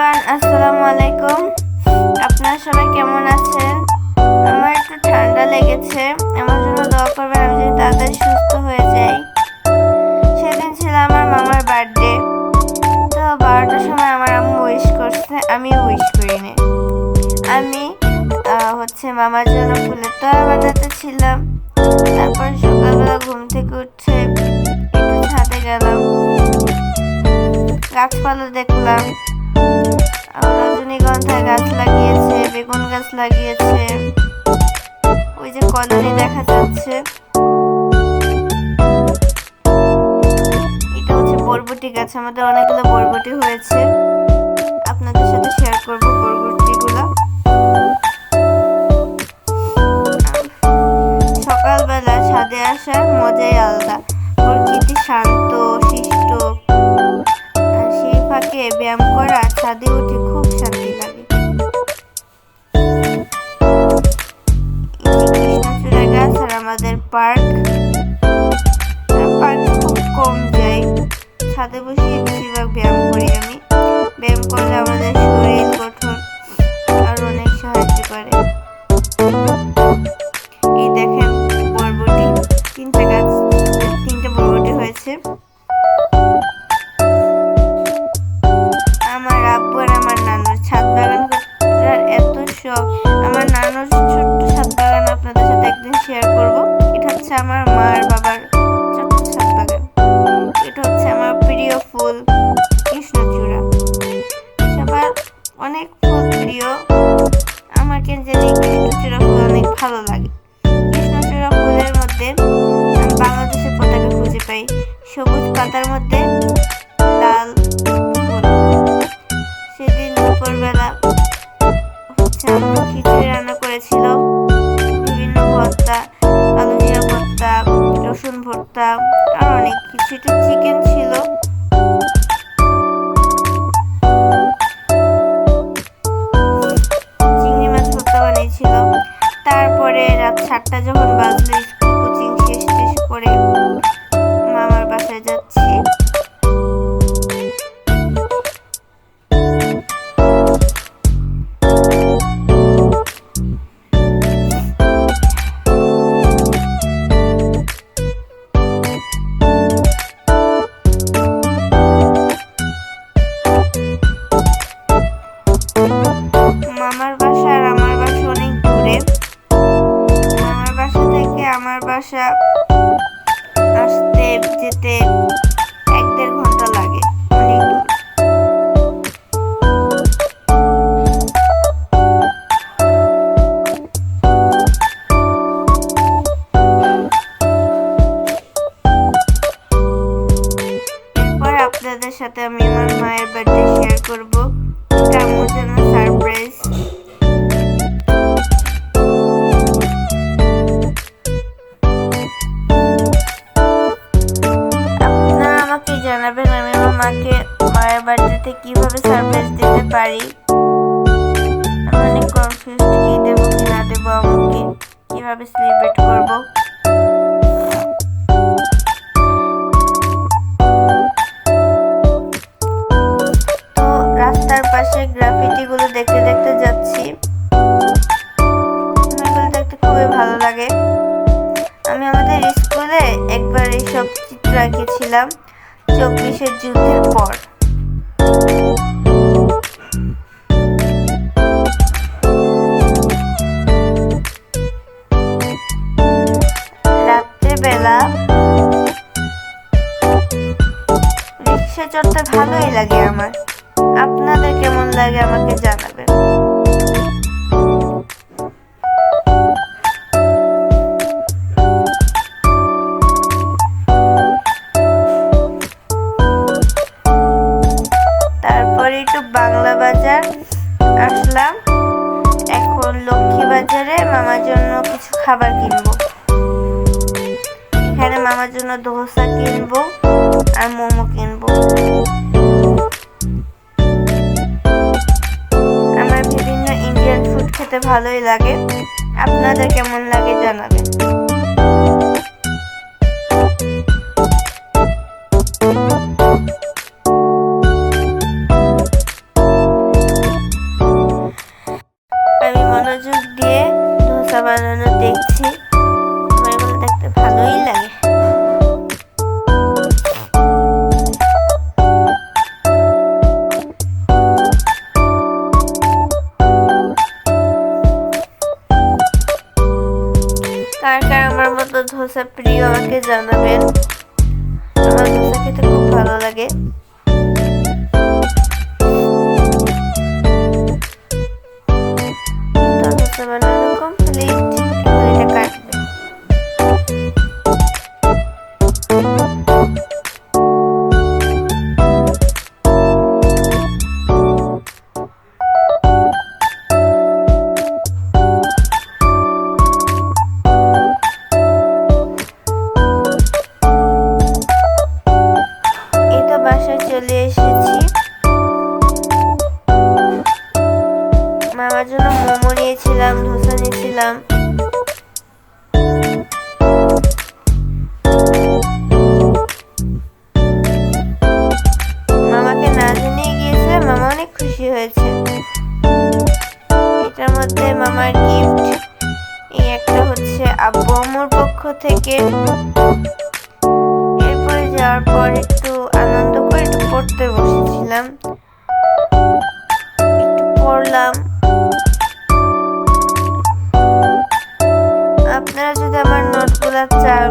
Everyone, আসসালামু আলাইকুম। আপনারা সবাই কেমন আছেন? আমার একটু ঠান্ডা লেগেছে, আমার জন্য দোয়া করবেন আমি যেন তাড়াতাড়ি সুস্থ হয়ে যাই। সেদিন ছিল আমার মামার বার্থডে, তো 12টার সময় আমার আম্মু উইশ করছে, আমি উইশ করিনি। আমি মামার জন্য ফুলের তোড়া বানাতে ছিলাম। তারপর সকালবেলা ঘুম থেকে উঠে একটু ছাদে গেলাম, গাছপালা দেখলাম। রজনীগন্ধা গাছ লাগিয়েছে, বেগুন গাছ লাগিয়েছে, ওই যে কলোনি দেখা যাচ্ছে। এটা হচ্ছে বরবটি গাছ, আমাদের অনেকগুলো বরবটি হয়েছে, আপনাদের সাথে শেয়ার করব বরবটিগুলো। সকালবেলা ছাদে আসার মজাই আলাদা, প্রকৃতি শান্ত শিষ্ট, সেই ফাঁকে ব্যায়াম করা, ছাদে উঠে খুব শান্তি লাগে। কৃষ্ণচূড়া গাছ আর আমাদের পার্কে খুব কম যাই, ছাদে বসে বেশিরভাগ ব্যায়াম করি আমি। ব্যায়াম করলে আমাদের শরীর গঠন আর অনেক সাহায্য করে। এই দেখেন বরবটি, তিনটা বরবটি হয়েছে। আমার আব্বু আর আমার নানুর ছাদ বাগান করার এত শখ। আমার নানুর ছোট্ট ছাদ বাগান আপনাদের সাথে একদিন শেয়ার করব। এটা হচ্ছে আমার মা আর বাবার ছোট্ট ছাদ বাগান। এটা হচ্ছে আমার প্রিয় ফুল কৃষ্ণচূড়া। সবার অনেক ফুল প্রিয়, আমার কেন জানি কৃষ্ণচূড়া ফুল অনেক ভালো লাগে। কৃষ্ণচূড়া ফুলের মধ্যে আমি বাংলাদেশের পতাকা খুঁজে পাই, সবুজ পাতার মধ্যে লাল ফুল। সেদিন দুপুরবেলা আম্মু খিচুড়ি রান্না করেছিল, বিভিন্ন ভর্তা, কালো জিরা ভর্তা, রসুন ভর্তা আর অনেক কিছু। একটু চিকেন ছিল। চিংড়ি মাছ ভর্তা বানিয়েছিল। তারপরে রাত 7টা যখন বাজলো, স্কুল কোচিং শেষ করে মামার বাসায় যাচ্ছি। মামার বাসা আর আমার বাসা অনেক দূরে। মামার বাসা থেকে আমার বাসা আসতে যেতে 1-1.5 ঘন্টা লাগে, অনেক দূর। এরপর আপনাদের সাথে আমি আমার মায়ের বার্থডে শেয়ার করব। এটা আমার জন্য সারপ্রাইজ। আপনারা আমাকে জানাবেন আমি আমার মাকে মায়ের বার্থডেতে কিভাবে সারপ্রাইজ দিতে পারি। আমি অনেক কনফিউজড, কি দেবো কি না দেবো, আম্মুকে কিভাবে সেলিব্রেট করব। তো রাস্তার পাশে গ্রাফিটি গুলো দেখতে দেখতে যাচ্ছি, এগুলো দেখতে খুবই ভালো লাগে। আমি আমাদের স্কুলে একবার এইসব চিত্র আঁকেছিলাম 24শে যুদ্ধের পর। রাত্রেবেলা রিক্সা চড়তে ভালোই লাগে আমার। আপনাদের কেমন লাগে আমাকে জানাবেন। তারপরে একটু বাংলা বাজার আসলাম। এখন লক্ষ্মী বাজারে মামার জন্য কিছু খাবার কিনবো। এখানে মামার জন্য ধোসা কিনবো আর মোমো কিনবো। আমার বিভিন্ন ইন্ডিয়ান ফুড খেতে ভালোই লাগে, আপনাদের কেমন লাগে জানাবেন। ধোসা প্রিয় আমাকে জানাবেন। আমার ধোসা খেতে খুব ভালো লাগে। ধোসা বানানো কমপ্লিট, এখন এটা কাটবে। বাসায় চলে এসেছি। মামার জন্য মোমো নিয়েছিলাম, ধোসা নিয়েছিলাম। মামাকে না জানিয়ে গিয়েছিলাম, মামা অনেক খুশি হয়েছে। এটার মধ্যে মামার গিফট এই একটা হচ্ছে আব্বু আম্মুর পক্ষ থেকে। এরপরে যাওয়ার পর একটু আনন্দ করে একটু পড়তে বসেছিলাম, একটু পড়লাম। আপনারা যদি আমার নোটগুলা চান